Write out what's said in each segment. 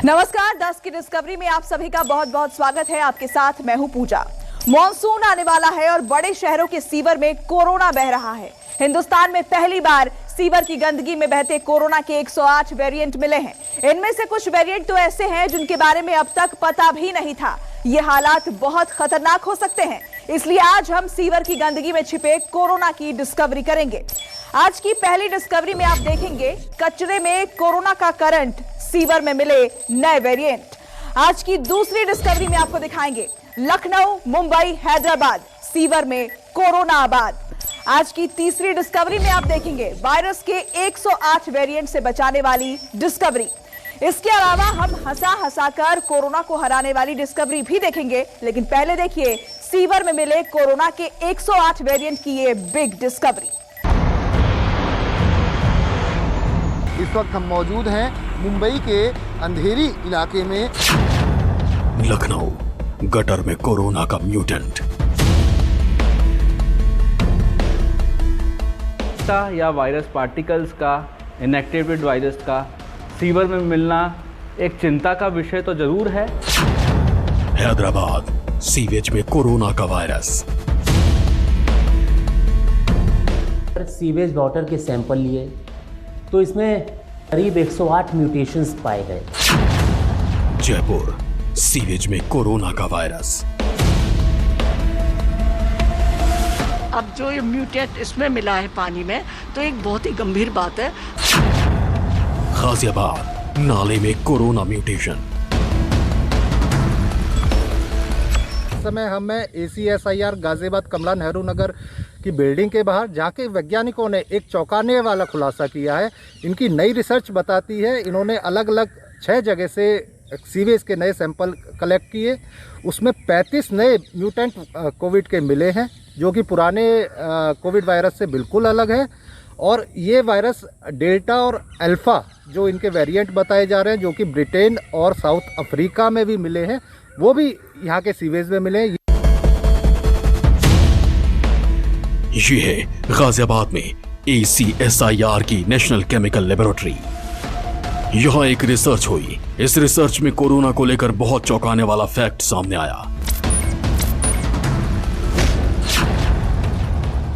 नमस्कार, 10 की डिस्कवरी में आप सभी का बहुत बहुत स्वागत है। आपके साथ मैं हूं पूजा। मॉनसून आने वाला है और बड़े शहरों के सीवर में कोरोना बह रहा है। हिंदुस्तान में पहली बार सीवर की गंदगी में बहते कोरोना के 108 वेरिएंट मिले हैं। इनमें से कुछ वेरिएंट तो ऐसे हैं जिनके बारे में अब तक पता भी नहीं था। ये हालात बहुत खतरनाक हो सकते हैं, इसलिए आज हम सीवर की गंदगी में छिपे कोरोना की डिस्कवरी करेंगे। आज की पहली डिस्कवरी में आप देखेंगे कचरे में कोरोना का करंट, सीवर में मिले नए वेरिएंट। आज की दूसरी डिस्कवरी में आपको दिखाएंगे लखनऊ, मुंबई, हैदराबाद, सीवर में कोरोना आबाद। आज की तीसरी डिस्कवरी में आप देखेंगे वायरस के 108 वेरिएंट से बचाने वाली डिस्कवरी। इसके अलावा हम हंसा कर कोरोना को हराने वाली डिस्कवरी भी देखेंगे, लेकिन पहले देखिए सीवर में मिले कोरोना के 108 वेरिएंट की ये बिग डिस्कवरी। इस वक्त हम मौजूद हैं मुंबई के अंधेरी इलाके में। लखनऊ, गटर में कोरोना का म्यूटेंट। या वायरस पार्टिकल्स का, इनएक्टिवेटेड वायरस का सीवर में मिलना एक चिंता का विषय तो जरूर है। हैदराबाद, सीवेज में कोरोना का वायरस। सीवेज वाटर के सैंपल लिए तो इसमें करीब 108 म्यूटेशंस पाए गए। जयपुर, सीवेज में कोरोना का वायरस। अब जो ये म्यूटेंट इसमें मिला है पानी में, तो एक बहुत ही गंभीर बात है। गाजियाबाद, नाले में कोरोना म्यूटेशन। इस समय हमें ACSIR गाजियाबाद कमला नेहरू नगर की बिल्डिंग के बाहर जाके वैज्ञानिकों ने एक चौंकाने वाला खुलासा किया है। इनकी नई रिसर्च बताती है, इन्होंने अलग अलग 6 जगह से सीवेज के नए सैंपल कलेक्ट किए। उसमें 35 नए म्यूटेंट कोविड के मिले हैं, जो कि पुराने कोविड वायरस से बिल्कुल अलग है। और ये वायरस डेल्टा और अल्फ़ा जो इनके वेरिएंट बताए जा रहे हैं, जो कि ब्रिटेन और साउथ अफ्रीका में भी मिले हैं, वो भी यहाँ के सीवेज में मिले हैं। ये है गाजियाबाद में ACSIR की नेशनल केमिकल लेबोरेटरी। यहाँ एक रिसर्च हुई। इस रिसर्च में कोरोना को लेकर बहुत चौंकाने वाला फैक्ट सामने आया।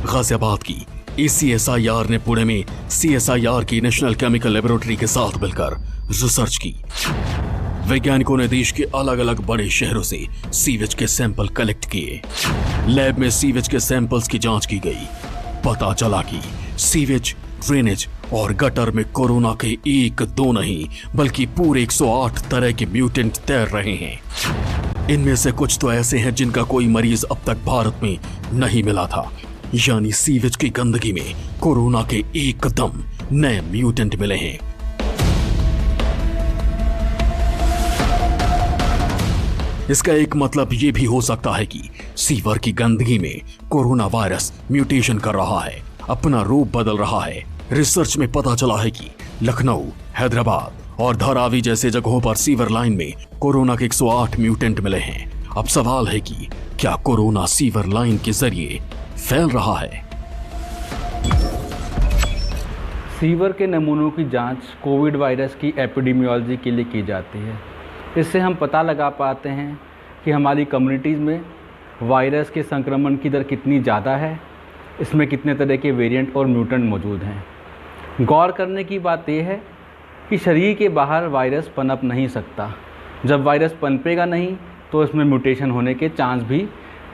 गाजियाबाद की ACSIR ने पुणे में CSIR की नेशनल केमिकल लेबोरेटरी के साथ मिलकर रिसर्च की। वैज्ञानिकों ने देश के अलग अलग बड़े शहरों से सीवेज के सैंपल कलेक्ट किए। लैब में सीवेज के सैंपल्स की जांच की गई। पता चला कि सीवेज, ड्रेनेज और गटर में कोरोना के 1-2 नहीं बल्कि पूरे 108 तरह के म्यूटेंट तैर रहे हैं। इनमें से कुछ तो ऐसे हैं जिनका कोई मरीज अब तक भारत में नहीं मिला था। यानी सीवेज की गंदगी में कोरोना के एकदम नए म्यूटेंट मिले हैं। इसका एक मतलब यह भी हो सकता है कि सीवर की गंदगी में कोरोना वायरस म्यूटेशन कर रहा है, अपना रूप बदल रहा है। रिसर्च में पता चला है कि लखनऊ, हैदराबाद और धारावी जैसे जगहों पर सीवर लाइन में कोरोना के 108 म्यूटेंट मिले हैं। अब सवाल है कि क्या कोरोना सीवर लाइन के जरिए फैल रहा है? सीवर के नमूनों की जांच कोविड वायरस की एपिडेमियोलॉजी के लिए की जाती है। इससे हम पता लगा पाते हैं कि हमारी कम्युनिटीज़ में वायरस के संक्रमण की दर कितनी ज़्यादा है, इसमें कितने तरह के वेरिएंट और म्यूटेंट मौजूद हैं। गौर करने की बात यह है कि शरीर के बाहर वायरस पनप नहीं सकता। जब वायरस पनपेगा नहीं तो इसमें म्यूटेशन होने के चांस भी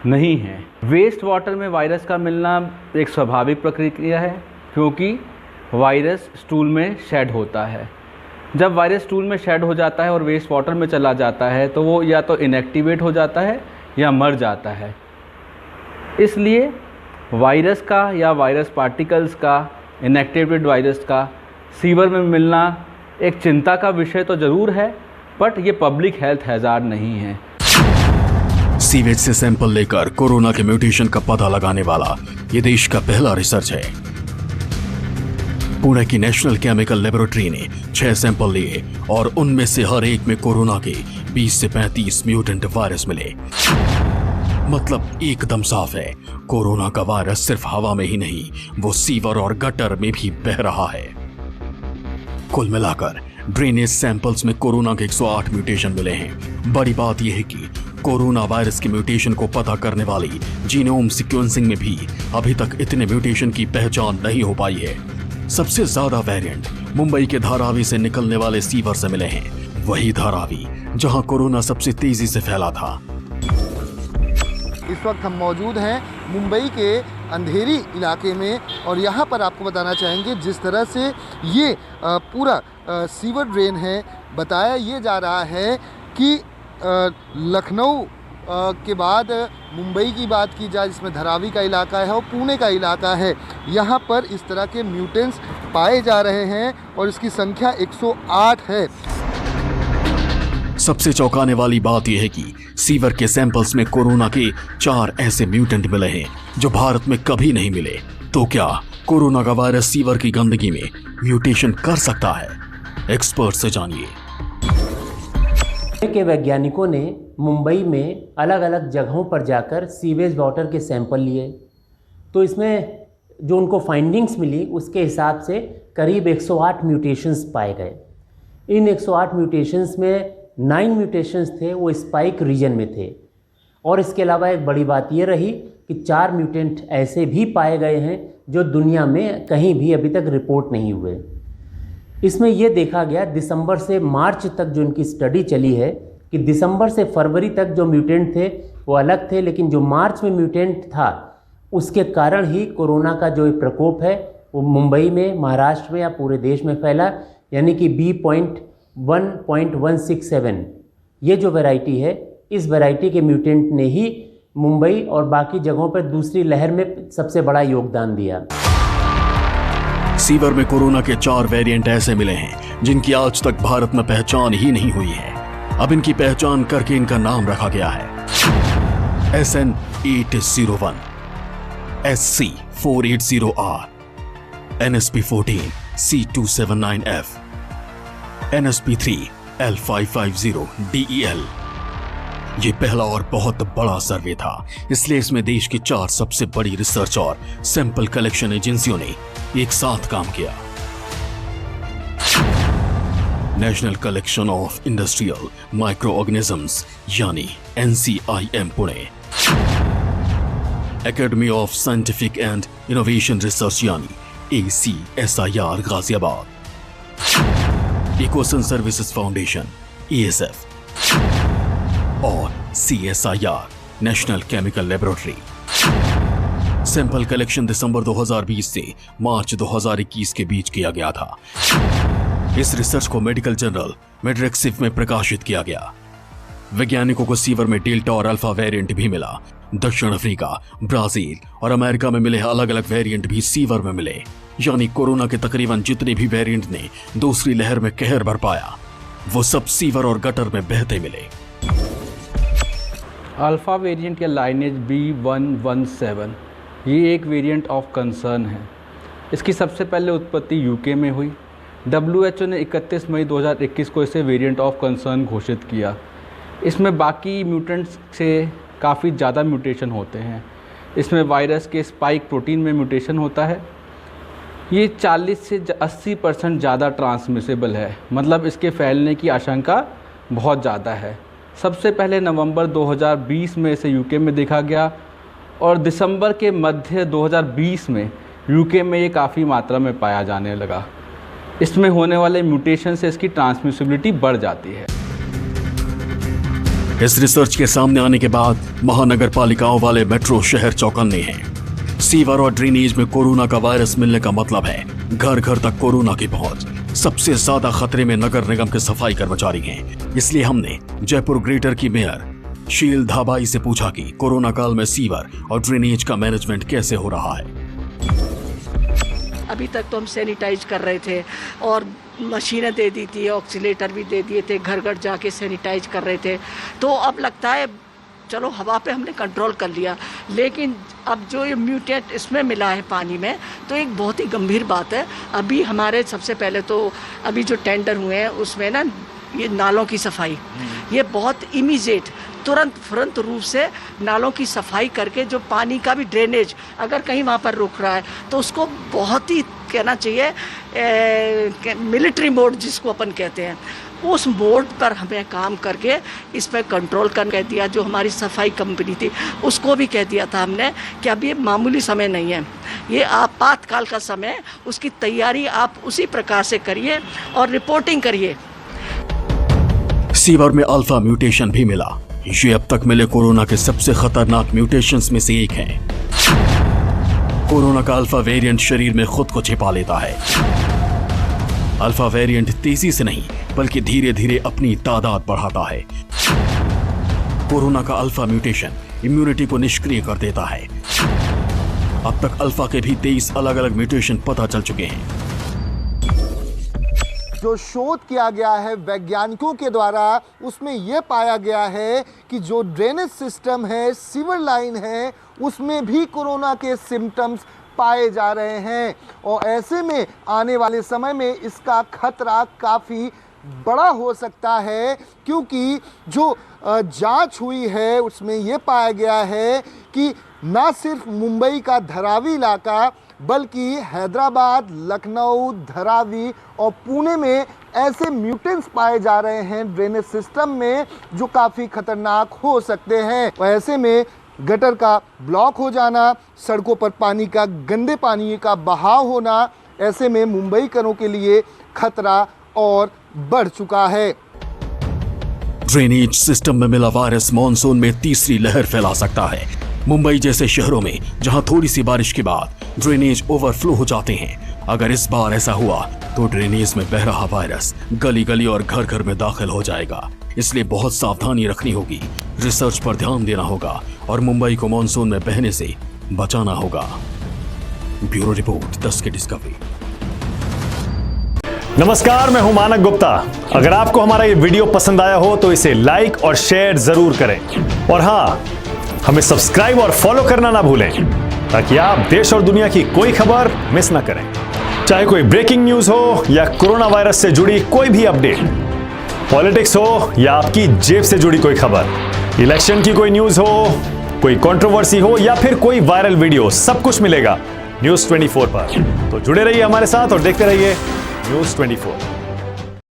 नहीं हैं। वेस्ट वाटर में वायरस का मिलना एक स्वाभाविक प्रक्रिया है, क्योंकि वायरस स्टूल में शेड होता है। जब वायरस स्टूल में शेड हो जाता है और वेस्ट वाटर में चला जाता है तो वो या तो इनएक्टिवेट हो जाता है या मर जाता है। इसलिए वायरस का या वायरस पार्टिकल्स का, इनएक्टिवेटेड वायरस का सीवर में मिलना एक चिंता का विषय तो जरूर है, बट ये पब्लिक हेल्थ हैजार्ड नहीं है। सीवेज से सैंपल लेकर कोरोना के म्यूटेशन का पता लगाने वाला ये देश का पहला रिसर्च है। पुणे की नेशनल केमिकल लेबोरेटरी ने 6 सैंपल लिए और उनमें से हर एक में कोरोना के 20 से 35 म्यूटेंट वायरस मिले। मतलब एकदम साफ है, कोरोना का वायरस सिर्फ हवा में ही नहीं, वो सीवर और गटर में भी बह रहा है। कुल मिलाकर ड्रेनेज सैंपल्स में कोरोना के 108 म्यूटेशन मिले हैं। बड़ी बात यह है कि कोरोना वायरस के म्यूटेशन को पता करने वाली जीनोम सीक्वेंसिंग में भी अभी तक इतने म्यूटेशन की पहचान नहीं हो पाई है। सबसे ज्यादा वेरिएंट मुंबई के धारावी से निकलने वाले सीवर से मिले हैं, वही धारावी जहां कोरोना सबसे तेजी से फैला था। इस वक्त हम मौजूद हैं मुंबई के अंधेरी इलाके में और यहाँ पर आपको बताना चाहेंगे जिस तरह से ये पूरा सीवर ड्रेन है, बताया ये जा रहा है कि लखनऊ के बाद मुंबई की बात की जाए जिसमें धारावी का इलाका है और पुणे का इलाका है, यहाँ पर इस तरह के म्यूटेंट्स पाए जा रहे हैं और इसकी संख्या 108 है। सबसे चौंकाने वाली बात यह है कि सीवर के सैंपल्स में कोरोना के 4 ऐसे म्यूटेंट मिले हैं जो भारत में कभी नहीं मिले। तो क्या कोरोना का वायरस सीवर की गंदगी में म्यूटेशन कर सकता है? एक्सपर्ट से जानिए। के वैज्ञानिकों ने मुंबई में अलग अलग जगहों पर जाकर सीवेज वाटर के सैंपल लिए, तो इसमें जो उनको फाइंडिंग्स मिली उसके हिसाब से करीब 108 म्यूटेशंस पाए गए। इन 108 म्यूटेशंस में 9 म्यूटेशंस थे वो स्पाइक रीजन में थे, और इसके अलावा एक बड़ी बात ये रही कि 4 म्यूटेंट ऐसे भी पाए गए हैं जो दुनिया में कहीं भी अभी तक रिपोर्ट नहीं हुए। इसमें यह देखा गया दिसंबर से मार्च तक जो इनकी स्टडी चली है कि दिसंबर से फरवरी तक जो म्यूटेंट थे वो अलग थे, लेकिन जो मार्च में म्यूटेंट था उसके कारण ही कोरोना का जो प्रकोप है वो मुंबई में, महाराष्ट्र में या पूरे देश में फैला। यानी कि B.1.167 ये जो वैरायटी है, इस वैरायटी के म्यूटेंट ने ही मुंबई और बाकी जगहों पर दूसरी लहर में सबसे बड़ा योगदान दिया। सीवर में कोरोना के 4 वेरिएंट ऐसे मिले हैं जिनकी आज तक भारत में पहचान ही नहीं हुई है। अब इनकी पहचान करके इनका नाम रखा गया है SN801, SC480R, NSP14, C279F, NSP3L550DEL। ये पहला और बहुत बड़ा सर्वे था, इसलिए इसमें देश की 4 सबसे बड़ी रिसर्च और सैंपल कलेक्शन एजेंसियों ने एक साथ काम किया। National collection of industrial microorganisms यानी NCIM Pune, academy of scientific and innovation research यानी ACSIR Ghaziabad, Ecosan services foundation ESF और CSIR national chemical laboratory. Sample collection दिसंबर 2020 से मार्च 2021 के बीच किया गया था। इस रिसर्च को मेडिकल जर्नल मेड्रेक्सिव में प्रकाशित किया गया। वैज्ञानिकों को सीवर में डेल्टा और अल्फा वेरिएंट भी मिला। दक्षिण अफ्रीका, ब्राजील और अमेरिका में मिले अलग अलग वेरिएंट भी सीवर में मिले। यानी कोरोना के तकरीबन जितने भी वेरिएंट ने दूसरी लहर में कहर बरपाया, वो सब सीवर और गटर में बहते मिले। अल्फा वेरिएंट या लाइनेज B.1.1.7 ये एक वेरिएंट ऑफ कंसर्न है। इसकी सबसे पहले उत्पत्ति यूके में हुई। WHO ने 31 मई 2021 को इसे वेरिएंट ऑफ कंसर्न घोषित किया। इसमें बाकी म्यूटेंट्स से काफ़ी ज़्यादा म्यूटेशन होते हैं। इसमें वायरस के स्पाइक प्रोटीन में म्यूटेशन होता है। ये 40 से 80% ज़्यादा ट्रांसमिसेबल है, मतलब इसके फैलने की आशंका बहुत ज़्यादा है। सबसे पहले नवंबर 2020 में इसे यूके में देखा गया और दिसंबर के मध्य 2020 में यूके में ये काफ़ी मात्रा में पाया जाने लगा। इसमें होने वाले म्यूटेशन से इसकी ट्रांसमिसिबिलिटी बढ़ जाती है। इस रिसर्च के सामने आने के बाद महानगर पालिकाओं वाले मेट्रो शहर चौकन्ने हैं। सीवर और ड्रेनेज में कोरोना का वायरस मिलने का मतलब है घर घर तक कोरोना की पहुंच। सबसे ज्यादा खतरे में नगर निगम के सफाई कर्मचारी हैं। इसलिए हमने जयपुर ग्रेटर की मेयर शील धाबाई से पूछा कि कोरोना काल में सीवर और ड्रेनेज का मैनेजमेंट कैसे हो रहा है। अभी तक तो हम सैनिटाइज कर रहे थे और मशीनें दे दी थी, ऑक्सीलेटर भी दे दिए थे, घर घर जाके सैनिटाइज कर रहे थे। तो अब लगता है चलो हवा पे हमने कंट्रोल कर लिया, लेकिन अब जो ये म्यूटेंट इसमें मिला है पानी में, तो एक बहुत ही गंभीर बात है। अभी हमारे सबसे पहले तो अभी जो टेंडर हुए हैं उसमें ना ये नालों की सफाई, ये बहुत इमीडिएट तुरंत रूप से नालों की सफाई करके जो पानी का भी ड्रेनेज अगर कहीं वहाँ पर रुक रहा है तो उसको बहुत ही कहना चाहिए मिलिट्री मोड जिसको अपन कहते हैं, उस मोड पर हमें काम करके इस पर कंट्रोल कर कह दिया। जो हमारी सफाई कंपनी थी उसको भी कह दिया था हमने कि अब ये मामूली समय नहीं है, ये आपातकाल का समय, उसकी तैयारी आप उसी प्रकार से करिए और रिपोर्टिंग करिए। सीवर में अल्फा म्यूटेशन भी मिला। ये अब तक मिले कोरोना के सबसे खतरनाक म्यूटेशंस में से एक है। कोरोना का अल्फा वेरिएंट शरीर में खुद को छिपा लेता है। अल्फा वेरिएंट तेजी से नहीं बल्कि धीरे धीरे अपनी तादाद बढ़ाता है। कोरोना का अल्फा म्यूटेशन इम्यूनिटी को निष्क्रिय कर देता है। अब तक अल्फा के भी 23 अलग अलग म्यूटेशन पता चल चुके हैं। जो शोध किया गया है वैज्ञानिकों के द्वारा, उसमें यह पाया गया है कि जो ड्रेनेज सिस्टम है, सीवर लाइन है, उसमें भी कोरोना के सिम्टम्स पाए जा रहे हैं। और ऐसे में आने वाले समय में इसका खतरा काफ़ी बड़ा हो सकता है, क्योंकि जो जांच हुई है उसमें यह पाया गया है कि ना सिर्फ मुंबई का धारावी इलाका बल्कि हैदराबाद, लखनऊ, धारावी और पुणे में ऐसे म्यूटेंट्स पाए जा रहे हैं ड्रेनेज सिस्टम में जो काफ़ी खतरनाक हो सकते हैं। और ऐसे में गटर का ब्लॉक हो जाना, सड़कों पर पानी का, गंदे पानी का बहाव होना, ऐसे में मुंबईकरों के लिए खतरा और बढ़ चुका है। ड्रेनेज सिस्टम में मिला वायरस मॉनसून में तीसरी लहर फैला सकता है। मुंबई जैसे शहरों में जहां थोड़ी सी बारिश के बाद ड्रेनेज ओवरफ्लो हो जाते हैं, अगर इस बार ऐसा हुआ तो ड्रेनेज में बह रहा वायरस गली गली और घर घर में दाखिल हो जाएगा। इसलिए बहुत सावधानी रखनी होगी, रिसर्च पर ध्यान देना होगा और मुंबई को मॉनसून में बहने से बचाना होगा। ब्यूरो रिपोर्ट 10 की डिस्कवरी। नमस्कार, मैं हूं मानक गुप्ता। अगर आपको हमारा ये वीडियो पसंद आया हो तो इसे लाइक और शेयर जरूर करें और हाँ, हमें सब्सक्राइब और फॉलो करना ना भूलें ताकि आप देश और दुनिया की कोई खबर मिस ना करें। चाहे कोई ब्रेकिंग न्यूज हो या कोरोना वायरस से जुड़ी कोई भी अपडेट, पॉलिटिक्स हो या आपकी जेब से जुड़ी कोई खबर, इलेक्शन की कोई न्यूज हो, कोई कंट्रोवर्सी हो या फिर कोई वायरल वीडियो, सब कुछ मिलेगा न्यूज़ 24 पर। तो जुड़े रहिए हमारे साथ और देखते रहिए न्यूज़ 24।